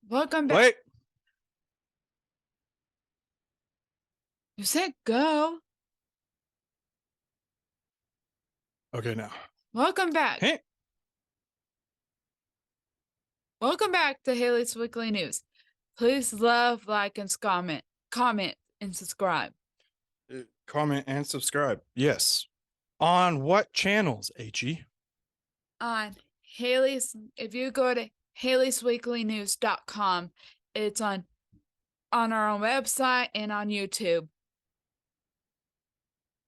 Welcome back. Wait. You said go. Okay, now. Welcome back. Hey. Welcome back to Haley's Weekly News. Please love, like, and comment, and subscribe. Comment and subscribe. Yes. On what channels, HE? On Haley's, if you go to Haley'sWeeklyNews.com, it's on our own website and on YouTube.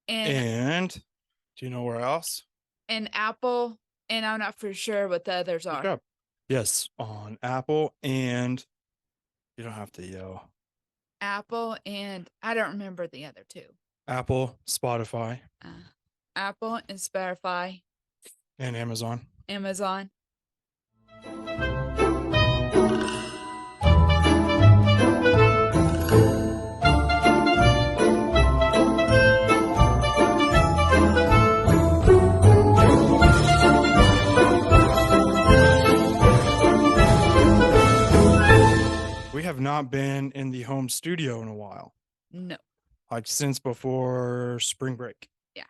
And do you know where else? And Apple, and I'm not for sure what the others Good are. job. Yes, on Apple, and you don't have to yell. Apple, and I don't remember the other two. Apple, Spotify, Apple and Spotify, and Amazon. Amazon. We have not been in the home studio in a while. No. Like since before spring break. Yeah.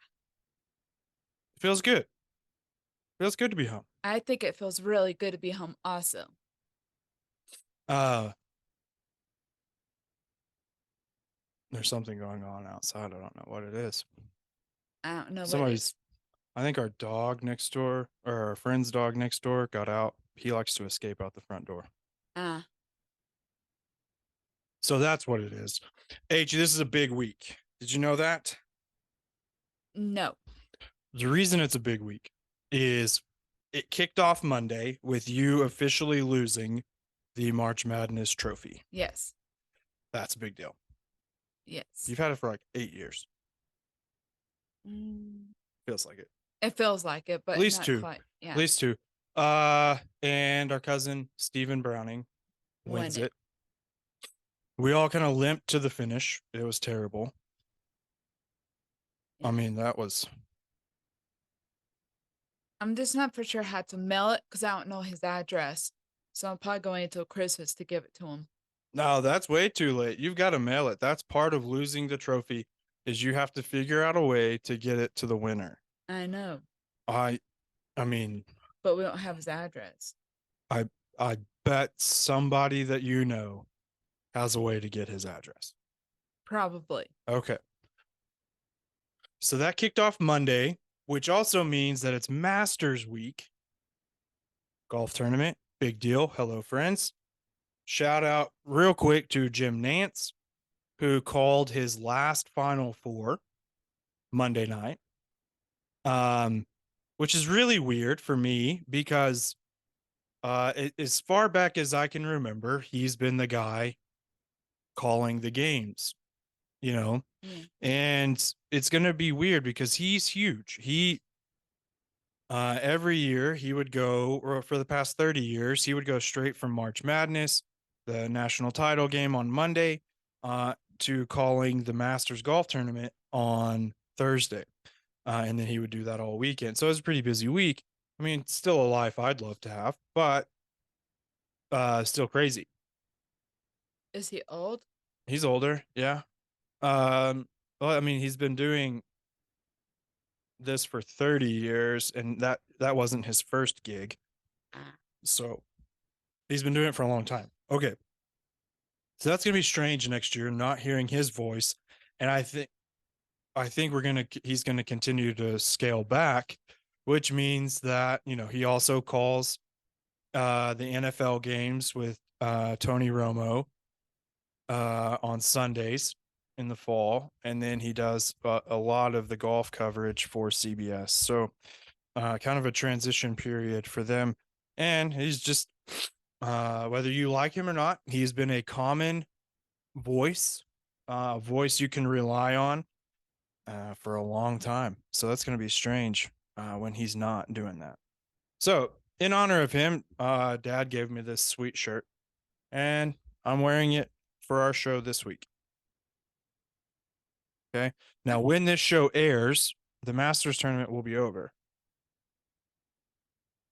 It feels good. Feels good to be home. I think it feels really good to be home also. There's something going on outside. I don't know what it is. I don't know Somebody's, I think our dog next door, or our friend's dog next door, got out. He likes to escape out the front door. So that's what it is. H, this is a big week. Did you know that? No. The reason it's a big week is it kicked off Monday with you officially losing the March Madness trophy. Yes. That's a big deal. Yes. You've had it for like 8 years. Mm. Feels like it. It feels like it, but at least not two. quite. Yeah. At least two. And our cousin Stephen Browning wins it. We all kind of limped to the finish. It was terrible. I mean, that was. I'm just not for sure how to mail it because I don't know his address. So I'm probably going until Christmas to give it to him. No, that's way too late. You've got to mail it. That's part of losing the trophy is you have to figure out a way to get it to the winner. I know. I mean, but we don't have his address. I bet somebody that you know has a way to get his address. Probably. Okay. So that kicked off Monday, which also means that it's Masters Week. Golf tournament, big deal. Hello, friends. Shout out real quick to Jim Nance, who called his last Final Four Monday night, which is really weird for me because as far back as I can remember, he's been the guy calling the games, you know, and it's going to be weird because he's huge. Every year he would go, or for the past 30 years, he would go straight from March Madness, the national title game on Monday, to calling the Masters golf tournament on Thursday. And then he would do that all weekend. So it was a pretty busy week. I mean, still a life I'd love to have, but still crazy. Is he old? He's older. Yeah. Well, I mean, he's been doing this for 30 years and that wasn't his first gig. So he's been doing it for a long time. Okay. So that's going to be strange next year, not hearing his voice. And I think he's going to continue to scale back, which means that, you know, he also calls the NFL games with Tony Romo on Sundays in the fall. And then he does a lot of the golf coverage for CBS. So kind of a transition period for them. And he's just, whether you like him or not, he's been a common voice you can rely on for a long time. So that's going to be strange when he's not doing that. So in honor of him, Dad gave me this sweet shirt, and I'm wearing it for our show this week. Okay. Now, when this show airs, the Masters tournament will be over.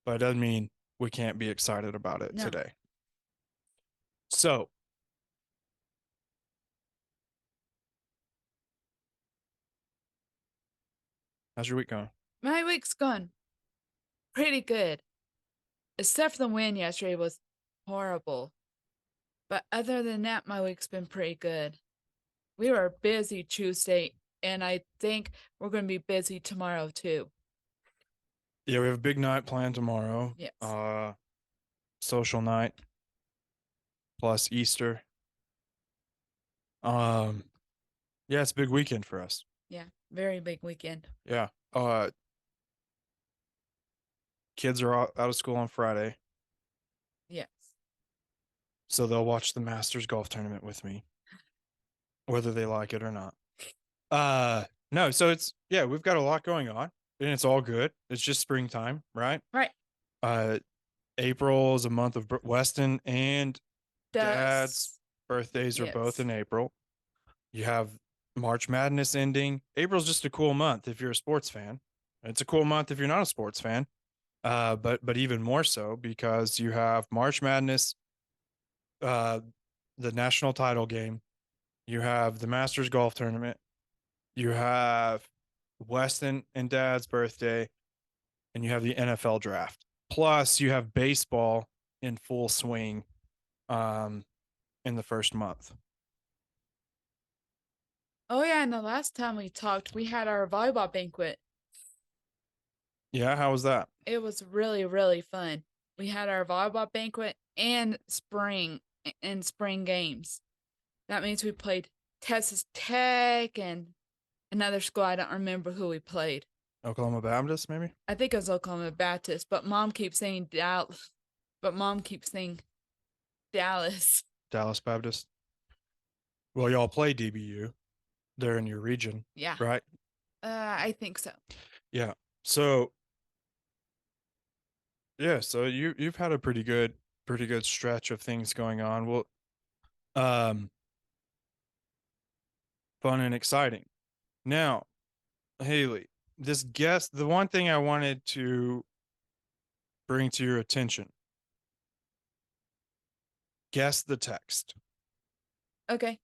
But it doesn't mean we can't be excited about it today. So, how's your week going? My week's gone pretty good, except for the win yesterday was horrible. But other than that, my week's been pretty good. We were busy Tuesday, and I think we're going to be busy tomorrow too. Yeah, we have a big night planned tomorrow. Yes. Social night plus Easter. Um, yeah, it's a big weekend for us. Yeah. Very big weekend. Yeah. Kids are out of school on Friday, Yes. so they'll watch the Masters golf tournament with me, whether they like it or not. No, so it's yeah, we've got a lot going on, and it's all good. It's just springtime, right? Right. Uh, April is a month of Weston and Dad's Does. birthdays are both Yes. in April. You have March Madness ending. April's just a cool month if you're a sports fan. It's a cool month if you're not a sports fan. But even more so because you have March Madness, uh, the national title game. You have the Masters golf tournament. You have Weston and Dad's birthday, and you have the NFL draft. Plus, you have baseball in full swing um, in the first month. Oh, yeah. And the last time we talked, we had our volleyball banquet. Yeah, how was that? It was really, really fun. We had our volleyball banquet and spring games. That means we played Texas Tech and another school. I don't remember who we played. Oklahoma Baptist, maybe? I think it was Oklahoma Baptist, but mom keeps saying Dallas. But mom keeps saying Dallas. Dallas Baptist. Well, y'all play DBU. They're in your region, Yeah, right? I think so. Yeah. So yeah, so you've had a pretty good stretch of things going on. Well, um, fun and exciting. Now, Haley, this guest, the one thing I wanted to bring to your attention, guess the text. Okay.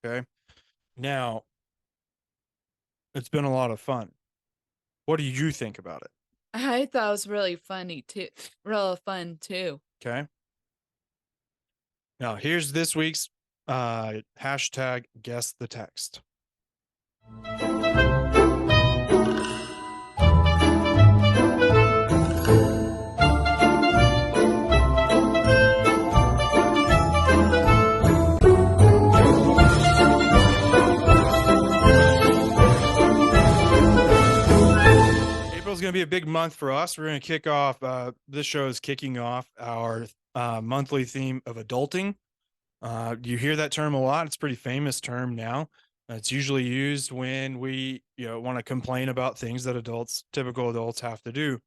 Okay. Now, it's been a lot of fun. What do you think about it? I thought it was really funny too. Real fun too. Okay. Now, here's this week's hashtag guess the text. April's going to be a big month for us. We're going to kick off, this show is kicking off our monthly theme of adulting. You hear that term a lot. It's a pretty famous term now. It's usually used when we, want to complain about things that typical adults have to do.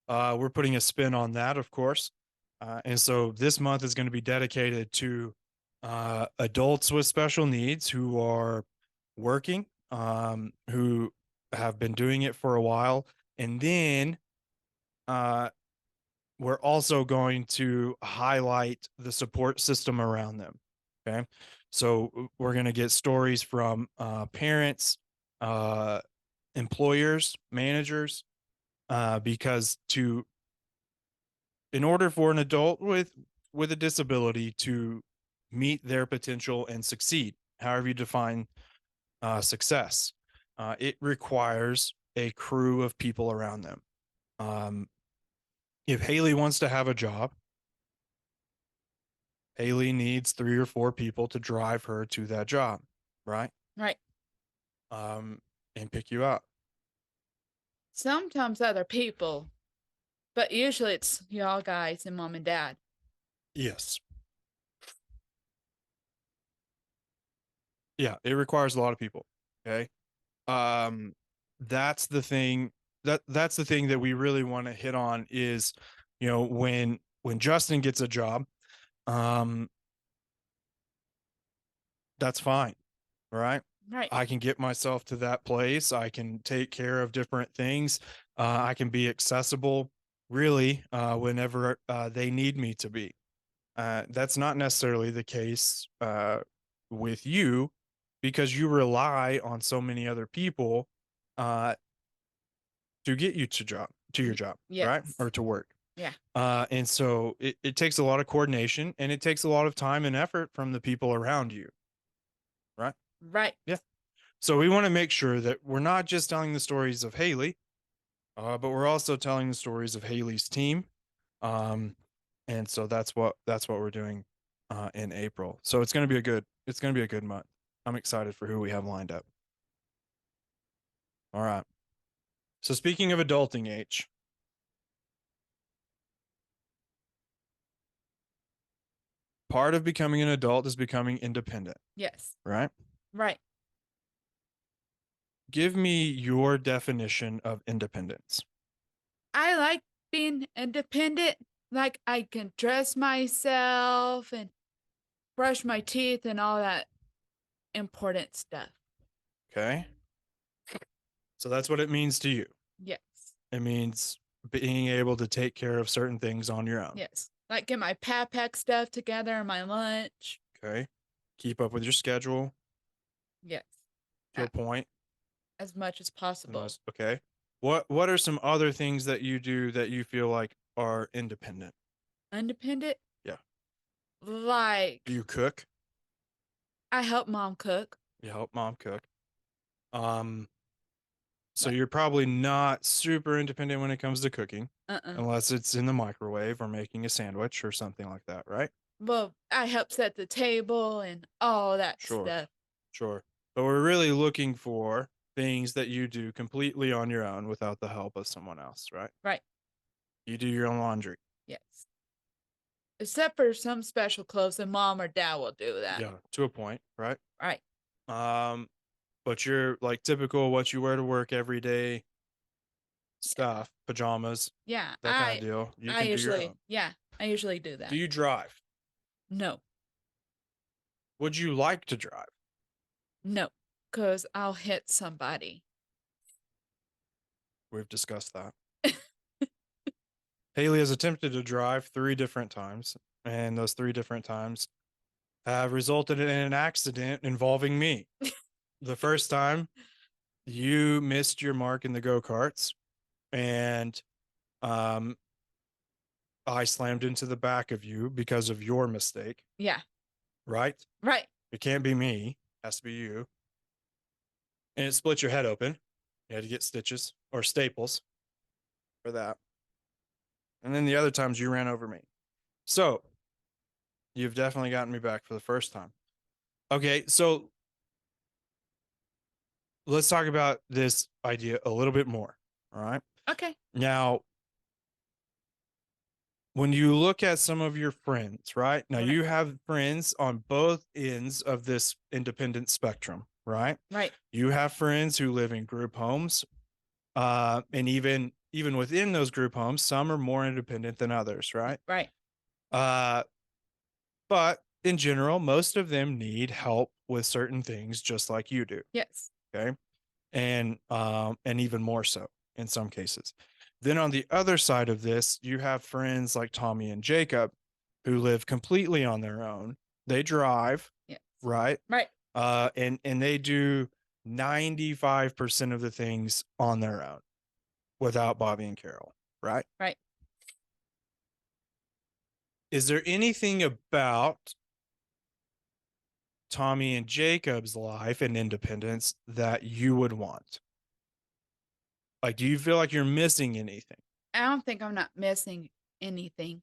We're putting a spin on that, of course. And so this month is going to be dedicated to adults with special needs who are working, who have been doing it for a while. And then we're also going to highlight the support system around them. Okay. So we're going to get stories from parents, uh, employers, managers, because in order for an adult with a disability to meet their potential and succeed, however you define success, it requires a crew of people around them. If Haley wants to have a job, Haley needs 3 or 4 people to drive her to that job, right? Right. And pick you up. Sometimes other people, but usually it's y'all guys and mom and dad. Yes. Yeah, it requires a lot of people. Okay. Um, that's the thing that's the thing that we really want to hit on is, when Justin gets a job, um, that's fine. Right. Right. I can get myself to that place. I can take care of different things. I can be accessible really whenever they need me to be. That's not necessarily the case with you because you rely on so many other people uh, to get you to your job, right? Yes. Or to work. Yeah. And so it takes a lot of coordination and it takes a lot of time and effort from the people around you, right? Right. Yeah. So we want to make sure that we're not just telling the stories of Haley, but we're also telling the stories of Haley's team. Um, and so that's what we're doing in April. So it's gonna be a good month. I'm excited for who we have lined up. All right. So speaking of adulting age, part of becoming an adult is becoming independent, Yes. right? Right. Give me your definition of independence. I like being independent. Like I can dress myself and brush my teeth and all that important stuff. Okay. So that's what it means to you. Yes. It means being able to take care of certain things on your own. Yes. Like get my pack stuff together and my lunch. Okay. Keep up with your schedule Yes. to a point. As much as possible. Okay. What are some other things that you do that you feel like are independent? Independent? Yeah. Do Like you cook? I help mom cook. You help mom cook. Um, so Like you're probably not super independent when it comes to cooking, uh-uh. unless it's in the microwave or making a sandwich or something like that, right? Well, I help set the table and all that Sure. stuff. Sure. But we're really looking for things that you do completely on your own without the help of someone else, right? Right. You do your own laundry. Yes. Except for some special clothes and mom or dad will do that. Yeah, to a point, right? Right. Um, but you're like typical what you wear to work every day stuff, pajamas, Yeah. that kind of deal. You I can do your usually own. I usually do Do that. you drive? No. Would you like to drive? No. Cause I'll hit somebody. We've discussed that. Haley has attempted to drive 3 different times, and those 3 different times have resulted in an accident involving me. The first time, you missed your mark in the go karts, and um, I slammed into the back of you because of your mistake, Yeah. right? Right. It can't be me, it has to be you. And it split your head open. You had to get stitches or staples for that. And then the other times you ran over me. So you've definitely gotten me back for the first time. Okay, so let's talk about this idea a little bit more. All right. Okay. Now, when you look at some of your friends, right? Now, Right. you have friends on both ends of this independent spectrum, right? Right. You have friends who live in group homes. And even within those group homes, some are more independent than others, right? Right. Uh, but in general, most of them need help with certain things, just like you do. Yes. Okay, and even more so in some cases. Then on the other side of this, you have friends like Tommy and Jacob who live completely on their own. They drive, Yes. right? Right. And they do 95% of the things on their own without Bobby and Carol, right? Right. Is there anything about Tommy and Jacob's life and independence that you would want? Like, do you feel like you're missing anything? I don't think I'm not missing anything.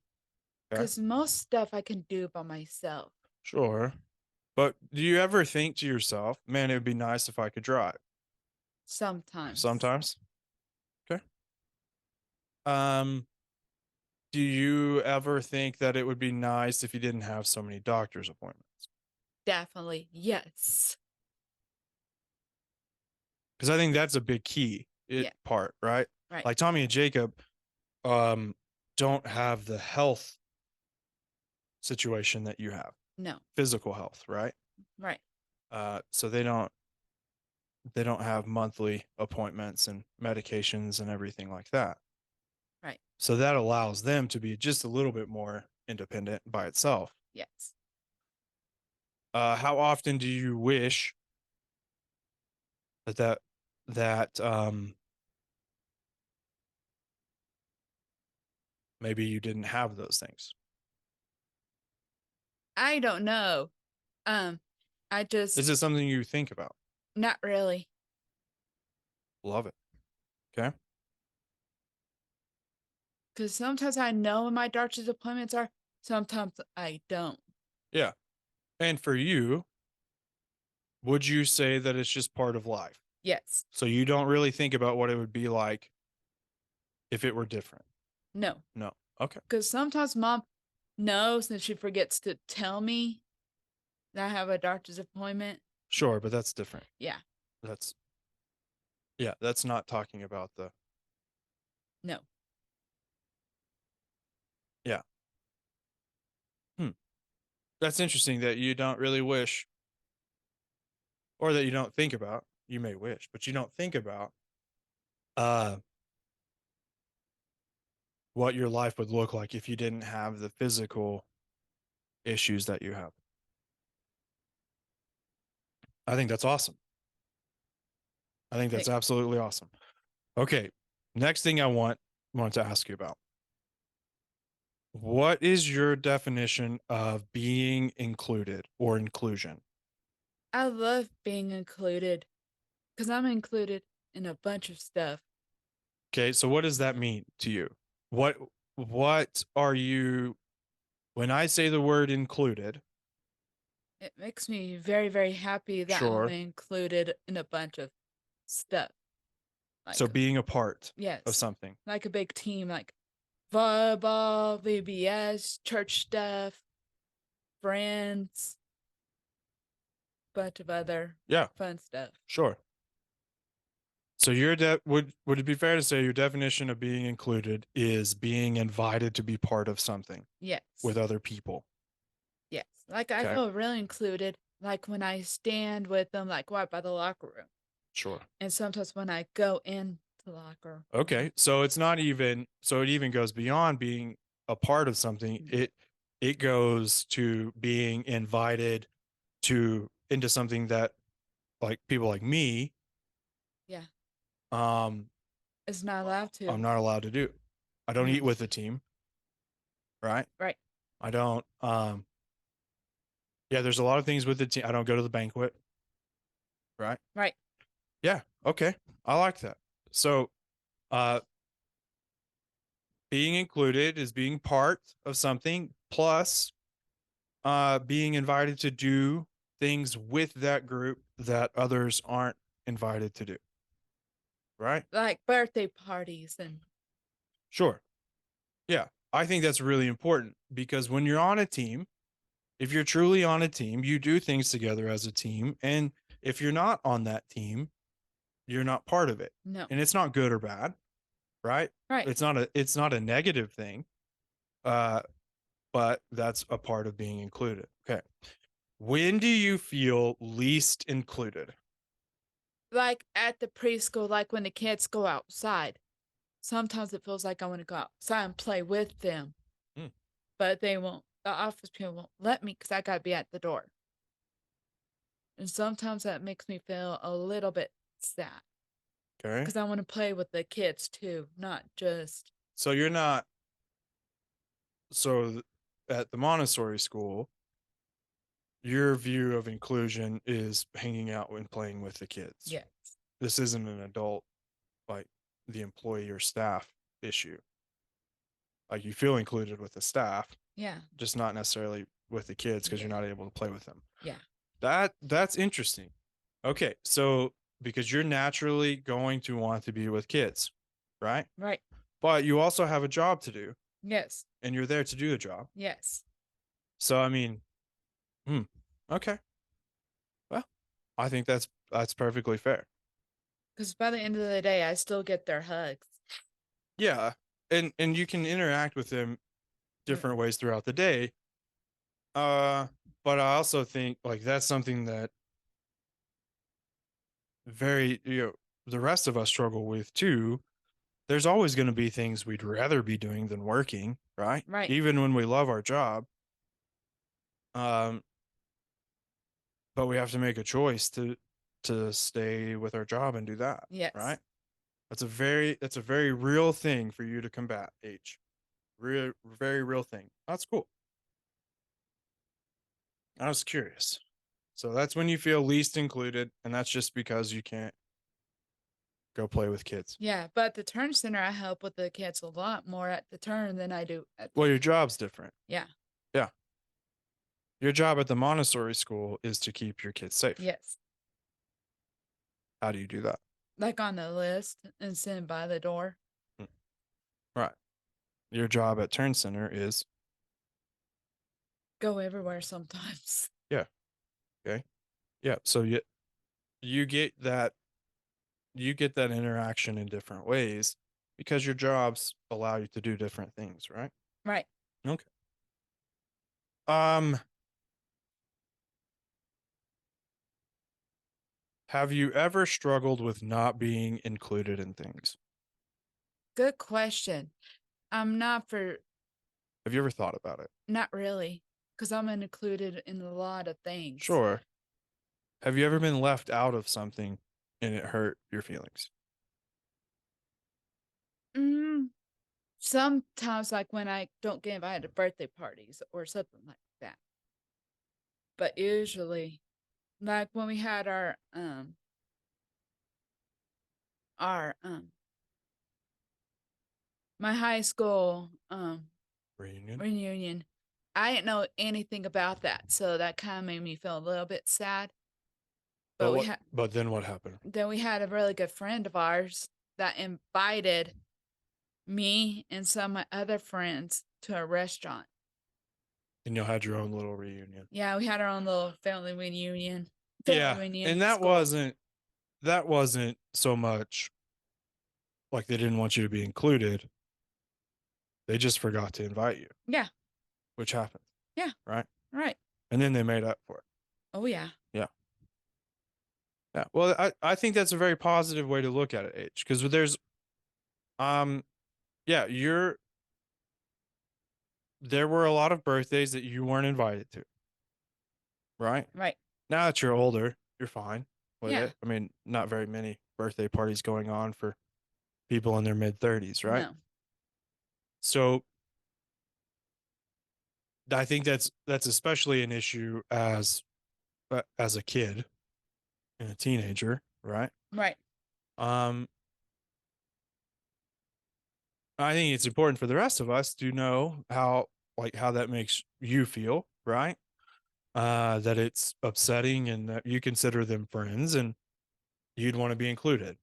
Okay. Cause most stuff I can do by myself. Sure. But do you ever think to yourself, man, it would be nice if I could drive? Sometimes. Sometimes. Okay. Um, do you ever think that it would be nice if you didn't have so many doctor's appointments? Definitely. Yes. Because I think that's a big key Yeah. part, right? Right. Like Tommy and Jacob um don't have the health situation that you have, No. physical health, right? Right. So they don't have monthly appointments and medications and everything like that. Right. So that allows them to be just a little bit more independent by itself. Yes. How often do you wish that maybe you didn't have those things? I don't know. Um, I just Is it something you think about? not really. Love it. Okay. Because sometimes I know what my doctor's appointments are, sometimes I don't. Yeah. And for you, would you say that it's just part of life? Yes. So you don't really think about what it would be like if it were different? No. No. Okay. Because sometimes mom knows and she forgets to tell me that I have a doctor's appointment. Sure, but that's different. Yeah. That's yeah, that's not talking about the No. yeah. Hmm. That's interesting that you don't really wish or that you don't think about. You may wish, but you don't think about uh what your life would look like if you didn't have the physical issues that you have. I think that's awesome. I think that's Like, absolutely awesome. Okay. Next thing I want to ask you about. What is your definition of being included or inclusion? I love being included because I'm included in a bunch of stuff. Okay, so what does that mean to you? What what are you when I say the word included? It makes me very, very happy that I'm Sure. included in a bunch of stuff. So Like, being a part of yes, something. like a big team, like volleyball, VBS, church stuff, friends, bunch of other Yeah, fun stuff. sure. So would it be fair to say your definition of being included is being invited to be part of something Yes, with other people? yes. Like I Okay, feel really included, like when I stand with them, like right by the locker room. sure. And sometimes when I go into the locker room. Okay, so it's not even so it even goes beyond being a part of something. Mm. It goes to being invited to into something that like people like me Yeah, um it's not allowed I'm to. not allowed to do. I don't No. eat with the team, right? Right, I don't yeah, there's a lot of things with the team. I don't go to the banquet, right? right. Yeah, okay. I like that. So, uh being included is being part of something plus being invited to do things with that group that others aren't invited to do, right? Like birthday parties and Sure. Yeah. I think that's really important because when you're on a team, if you're truly on a team, you do things together as a team. And if you're not on that team, you're not part of it. no. And it's not good or bad, right? Right. It's not a negative thing. Uh, but that's a part of being included. Okay. When do you feel least included? Like at the preschool, like when the kids go outside. Sometimes it feels like I want to go outside and play with them, Hmm, but they won't. The office people won't let me because I got to be at the door. And sometimes that makes me feel a little bit sad okay. because I want to play with the kids too, not just. So you're not so at the Montessori school, your view of inclusion is hanging out and playing with the kids. Yeah. This isn't an adult like the employee or staff issue. Like you feel included with the staff, Yeah. just not necessarily with the kids because Yeah. you're not able to play with them. Yeah. That's interesting. Okay, so because you're naturally going to want to be with kids, right? Right. But you also have a job to do Yes. and you're there to do the job. Yes. So I mean, hmm, okay. Well, I think that's perfectly fair. Because by the end of the day, I still get their hugs. Yeah. And you can interact with them Mm. different ways throughout the day. Uh but I also think like that's something that very the rest of us struggle with too there's always going to be things we'd rather be doing than working, right? Right. Even when we love our job. Um, but we have to make a choice to stay with our job and do that, Yes. right? That's a very real thing for you to combat, H. Real very real thing. That's cool. I was curious. So that's when you feel least included, and that's just because you can't go play with kids. Yeah, but the turn center, I help with the kids a lot more at the turn than I do at the Well, your job's different. yeah. Yeah. Your job at the Montessori school is to keep your kids safe. Yes. How do you do that? Like on the list and send by the door. Mm, right. Your job at Turn Center is Go everywhere sometimes. yeah. Okay. Yeah. So you get that you get that interaction in different ways because your jobs allow you to do different things, right? Right. Okay. Um, have you ever struggled with not being included in things? Good question. I'm not for Have you ever thought about it? not really, because I'm included in a lot of things. Sure. Have you ever been left out of something and it hurt your feelings? Mm, sometimes like when I don't get invited to birthday parties or something like that. But usually like when we had our my high school Reunion? reunion, I didn't know anything about that, so that kind of made me feel a little bit sad. But But we what had but then what happened? then we had a really good friend of ours that invited me and some of my other friends to a restaurant. And you had your own little reunion. Yeah, we had our own little family reunion. Family Yeah. reunion And in school. that wasn't so much like they didn't want you to be included. They just forgot to invite you, Yeah, which happens, yeah, right? right. And then they made up for it. Oh yeah, Yeah. Yeah. Well, I think that's a very positive way to look at it, H, because um yeah, there were a lot of birthdays that you weren't invited to, right? right. Now that you're older, you're fine with Yeah, it. I mean, not very many birthday parties going on for people in their mid 30s, right? no, So I think that's especially an issue as a kid and a teenager, right? right, Um, I think it's important for the rest of us to know how that makes you feel, right? That it's upsetting and that you consider them friends and you'd want to be included,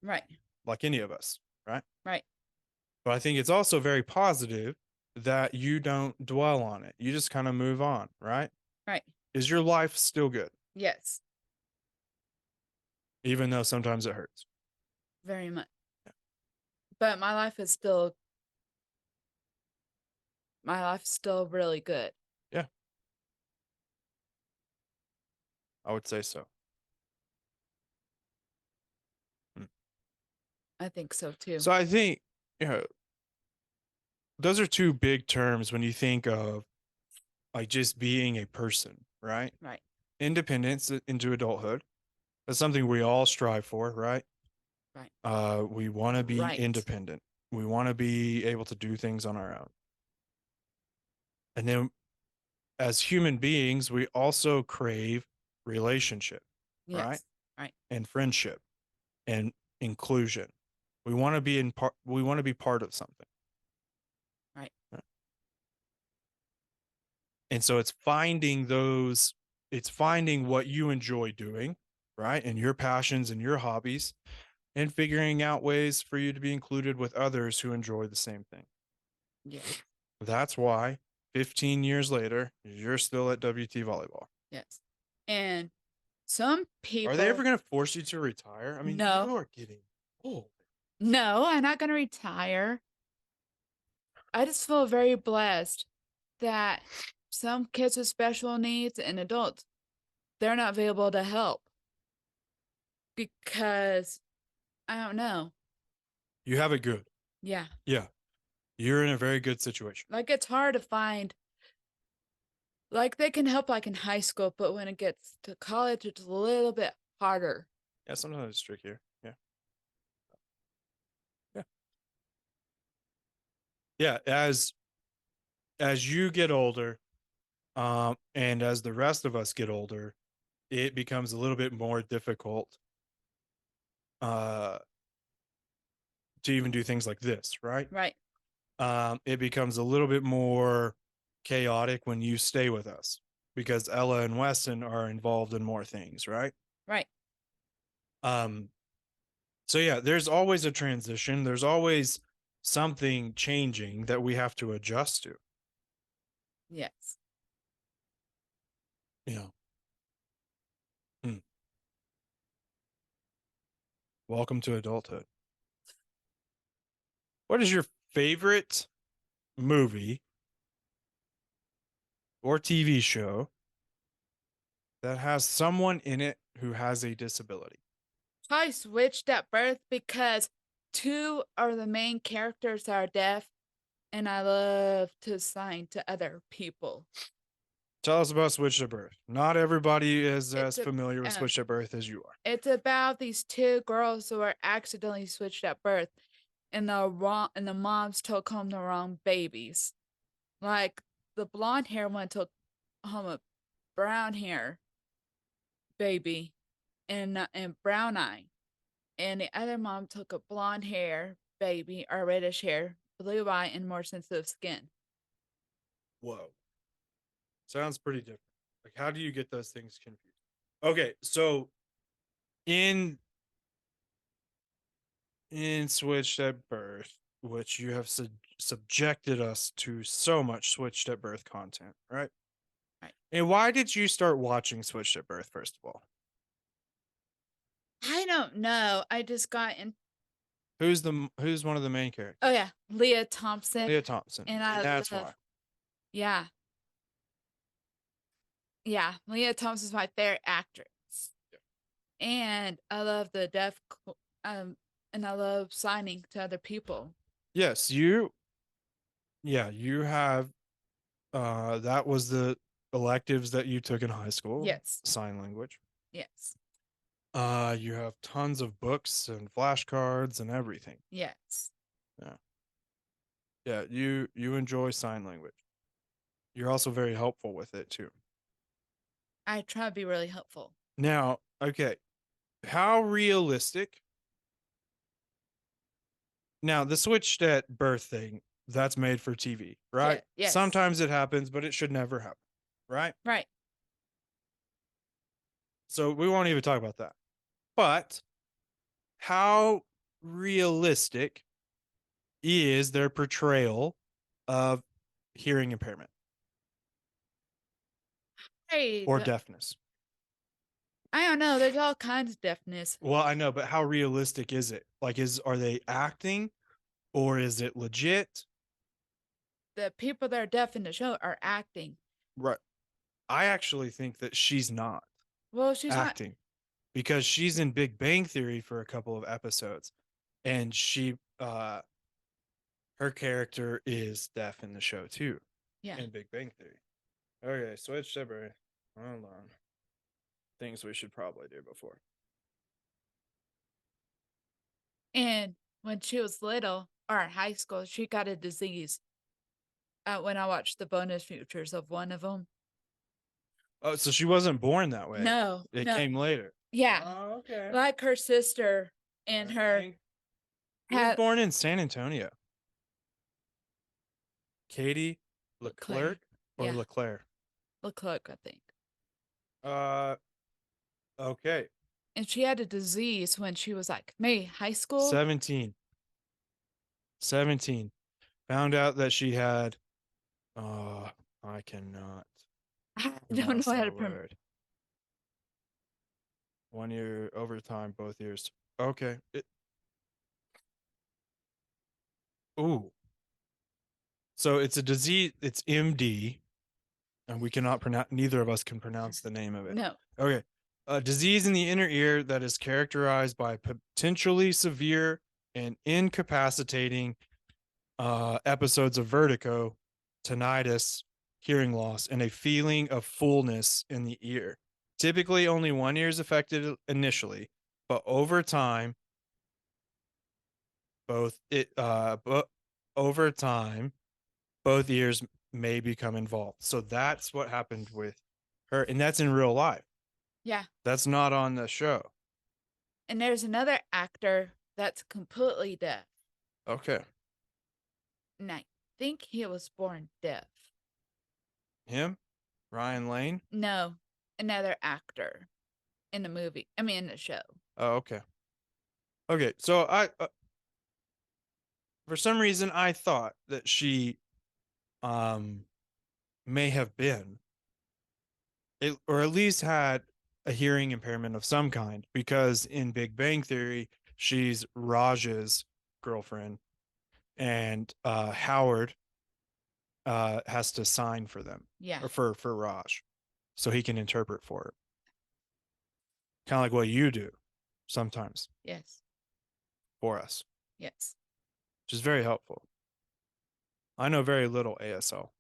right, like any of us, right? right, But I think it's also very positive that you don't dwell on it. You just kind of move on, right? right. Is your life still good, Yes, even though sometimes it hurts? very much. But my life's still really good. Yeah, I would say so. Hmm. I think so too. So I think, you know, those are two big terms when you think of like just being a person, right? Right, Independence into adulthood. That's something we all strive for, right? right, We want to be right. independent. We want to be able to do things on our own. And then as human beings, we also crave relationship, right? Yes, right, And friendship and inclusion. We want to be part of something. right, And so it's finding what you enjoy doing, right? And your passions and your hobbies and figuring out ways for you to be included with others who enjoy the same thing. yes, That's why 15 years later, you're still at WT volleyball. yes. And some Are they ever people, going to force you to retire? I mean, no, you are getting old. no, I'm not going to retire. I just feel very blessed that some kids with special needs and adults, they're not available to help because I don't know. You have it good. Yeah. Yeah, you're in a very good situation. Like it's hard to find, like they can help like in high school, but when it gets to college, it's a little bit harder. Yeah, sometimes it's trickier. Yeah. Yeah. Yeah. As you get older, and as the rest of us get older, it becomes a little bit more difficult uh to even do things like this, right? Right. It becomes a little bit more chaotic when you stay with us because Ella and Weston are involved in more things, right? Right. Um, so yeah, there's always a transition. There's always something changing that we have to adjust to. Yes. Yeah. Hmm. Welcome to adulthood. What is your favorite movie or TV show that has someone in it who has a disability? I switched at birth because two of the main characters are deaf, and I love to sign to other people. Tell us about Switched at Birth. Not everybody is It's as a familiar with Switched at Birth as you are. it's about these two girls who are accidentally switched at birth, and the moms took home the wrong babies. Like the blonde hair one took home a brown hair baby and brown eye, and the other mom took a blonde hair baby or reddish hair, blue eye, and more sensitive skin. Whoa. Sounds pretty different. Like, how do you get those things confused? Okay, so in Switched at Birth, which you have subjected us to so much Switched at Birth content, right? Right. And why did you start watching Switched at Birth, first of all? I don't know. I just got in. Who's one of the main Oh characters? yeah, Leah Thompson, Leah Thompson. and And I that's love. why. Yeah, yeah. Leah Thompson's my favorite actress, and I love the um, and I love signing to other people. Yes, you have that was the electives that you took in high school, Yes, sign language. yes, You have tons of books and flashcards and everything. yes. Yeah. Yeah, you enjoy sign language. You're also very helpful with it too. I try to be really helpful. Now, okay, how realistic? Now, the switched at birth thing, that's made for TV, Yeah, right? yes, Sometimes it happens, but it should never happen, right? right. So we won't even talk about that. But how realistic is their portrayal of hearing impairment Hey, or deafness? I don't know. There's all kinds of deafness. Well, I know, but how realistic is it? Like, are they acting or is it legit? The people that are deaf in the show are acting. Right. I actually think that she's not Well, she's not. acting because she's in Big Bang Theory for a couple of episodes, and her character is deaf in the show too, Yeah, in Big Bang Theory. Okay, switch over. Hold on. Things we should probably do before. and when she was little or in high school, she got a disease. When I watched the bonus features of one of them. Oh, so she wasn't born that way. No, It no, came later. yeah, Oh, okay. like her sister and I her think he was had born in San Antonio. Katie Leclerc. Leclerc or Yeah, Leclerc? Leclerc, I think. Uh, okay. And she had a disease when she was like maybe high school. 17. 17. Found out that she had, uh, I cannot I don't pronounce know how to that pronounce. word. 1 year overtime, both years. Okay. Ooh. So it's a disease, it's MD, and we cannot pronounce, neither of us can pronounce the name of it. No, Okay. A disease in the inner ear that is characterized by potentially severe and incapacitating episodes of vertigo, tinnitus, hearing loss, and a feeling of fullness in the ear. Typically, only one ear is affected initially, but over time, both it but over time, both ears may become involved. So that's what happened with her, and that's in real life. Yeah. That's not on the show. And there's another actor that's completely deaf. Okay, And I think he was born deaf. him, Ryan Lane. No, another actor in the movie. I mean, in the show. Oh, okay, okay. So I, for some reason, I thought that she, um, may have been, or at least had a hearing impairment of some kind, because in Big Bang Theory, she's Raj's girlfriend, and Howard has to sign for them, Yeah. or for Raj, so he can interpret for her, kind of like what you do sometimes Yes. for us, Yes. which is very helpful. I know very little ASL.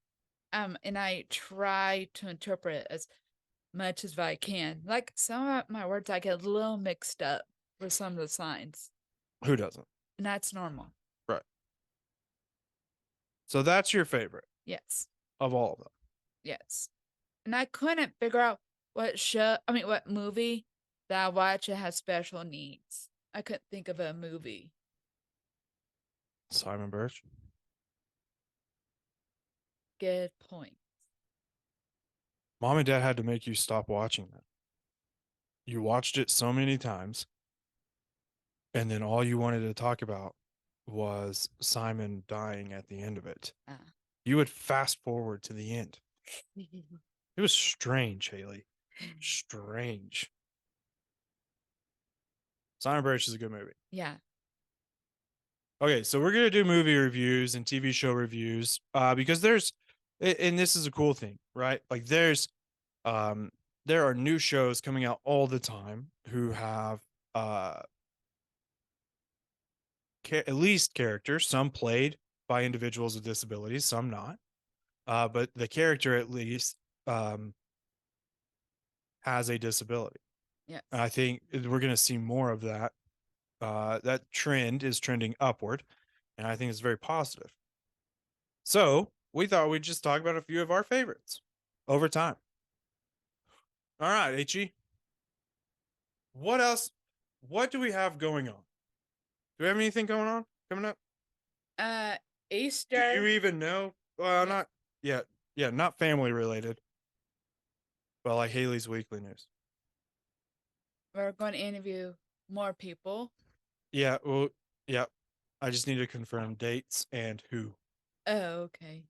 And I try to interpret as much as I can. Like some of my words, I get a little mixed up for some of the signs, Who doesn't? and that's normal. Right. So that's your favorite Yes. of all of them. Yes. And I couldn't figure out what movie that I watch that has special needs. I couldn't think of a movie. Simon Birch. Good point. Mom and Dad had to make you stop watching that. You watched it so many times, and then all you wanted to talk about was Simon dying at the end of it. Ah. You would fast forward to the end. It was strange, Haley. Strange. Simon Birch is a good movie. Yeah. Okay, so we're gonna do movie reviews and TV show reviews, because and this is a cool thing, right? Like um, there are new shows coming out all the time who have uh, at least characters, some played by individuals with disabilities, some not. But the character at least, um, has a disability. Yes. And I think we're going to see more of that. That trend is trending upward, and I think it's very positive. So we thought we'd just talk about a few of our favorites over time. All right, He. What else? What do we have going on? Do we have anything going on coming up? Uh, Do you Easter. even know? Well, Yeah. not yet. Yeah, not family related, but like Haley's weekly news. We're going to interview more people. Yeah, well, yeah. I just need to confirm dates and who. Oh, okay.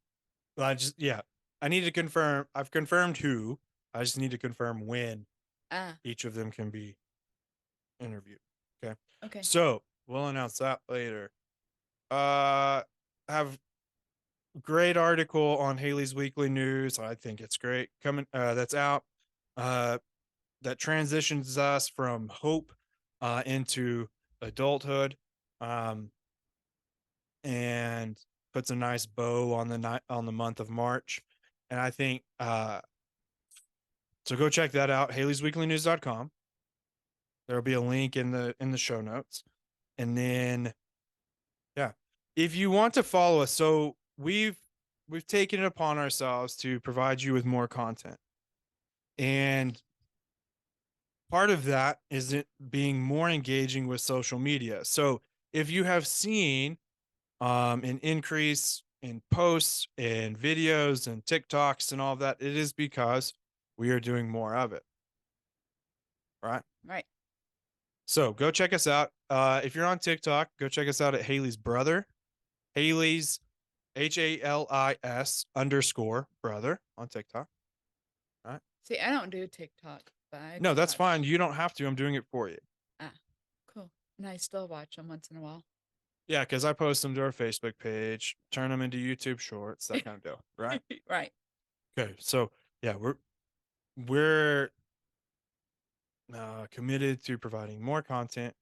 Well, yeah. I need to confirm. I've confirmed who. I just need to confirm when Ah, each of them can be interviewed. Okay. okay. So we'll announce that later. Have great article on Haley's Weekly News. I think it's great. Coming, that's out. Uh, that transitions us from hope into adulthood, um, and puts a nice bow on the night on the month of March. And I think so. Go check that out. Haley'sWeeklyNews.com. There'll be a link in the show notes, and then yeah, if you want to follow us, so we've taken it upon ourselves to provide you with more content, and part of that is it being more engaging with social media. So if you have seen an increase in posts and videos and TikToks and all of that, it is because we are doing more of it. Right. Right. So go check us out. If you're on TikTok, go check us out at Haley's Brother. Haley's HALIS _ on TikTok. All right. See, I don't do TikTok, but I No, do that's watch. fine. You don't have to. I'm doing it for you. Ah, cool. And I still watch them once in a while. Yeah, because I post them to our Facebook page, turn them into YouTube shorts, that kind of deal. Right. Right. Okay. So yeah, we're committed to providing more content,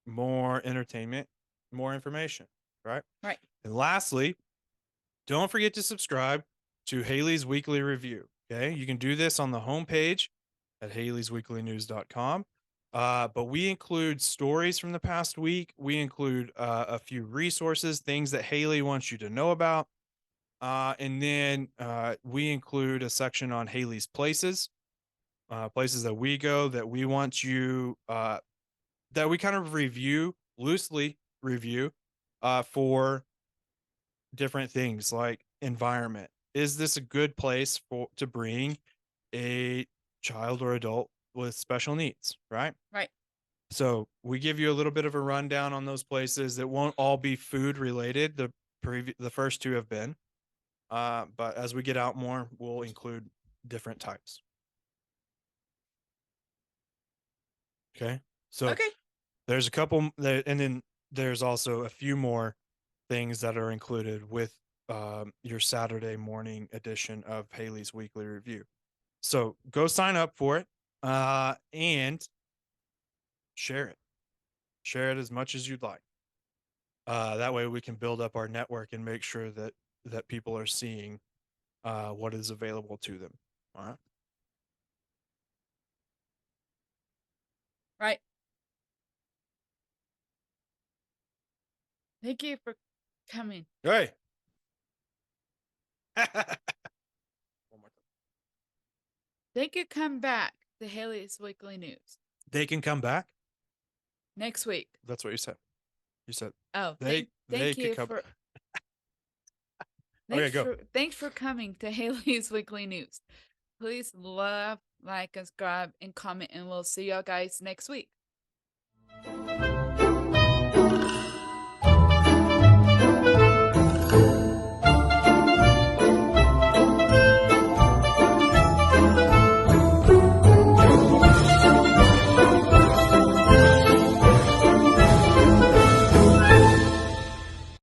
more entertainment, more information. Right. Right. And lastly, don't forget to subscribe to Haley's Weekly Review. Okay. You can do this on the homepage at haleysweeklynews.com. But we include stories from the past week. We include a few resources, things that Haley wants you to know about. And then we include a section on Haley's places, places that we go that we want you, that we kind of review, loosely review for different things like environment. Is this a good place to bring a child or adult with special needs, right? Right. So we give you a little bit of a rundown on those places. It won't all be food related. The first two have been, but as we get out more, we'll include different types. Okay, so Okay. there's a couple, and then there's also a few more things that are included with your Saturday morning edition of Haley's Weekly Review. So go sign up for it and share it. Share it as much as you'd like. That way we can build up our network and make sure that people are seeing what is available to them. All right. Right. Thank you for coming. Hey. One more time. They could come back to Haley's Weekly News They can come back. next week. That's what you said. You said Oh, they thank could you come. for Okay, go. thanks for coming to Haley's Weekly News. Please love, like, and subscribe, and comment, and we'll see y'all guys next week.